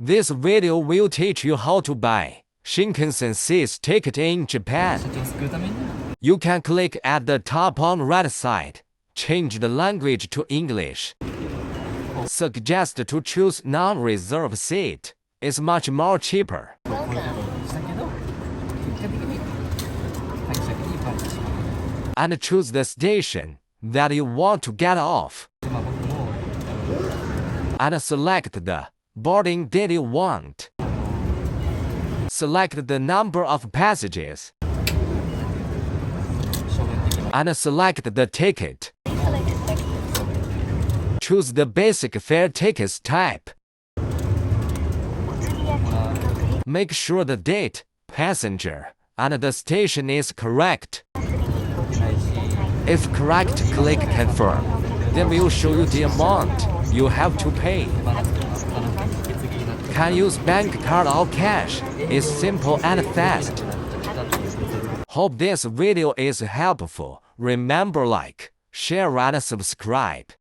This video will teach you how to buy Shinkansen seats ticket in Japan. You can click at the top on right side. Change the language to English. Suggest to choose non-reserve seat. It's much more cheaper. And choose the station that you want to get off. And select the boarding date you want. Select the number of passages. And select the ticket. Choose the basic fare tickets type. Make sure the date, passenger, and the station is correct. If correct, click confirm. Then we'll show you the amount you have to pay. Can use bank card or cash. It's simple and fast. Hope this video is helpful. Remember, like, share and subscribe.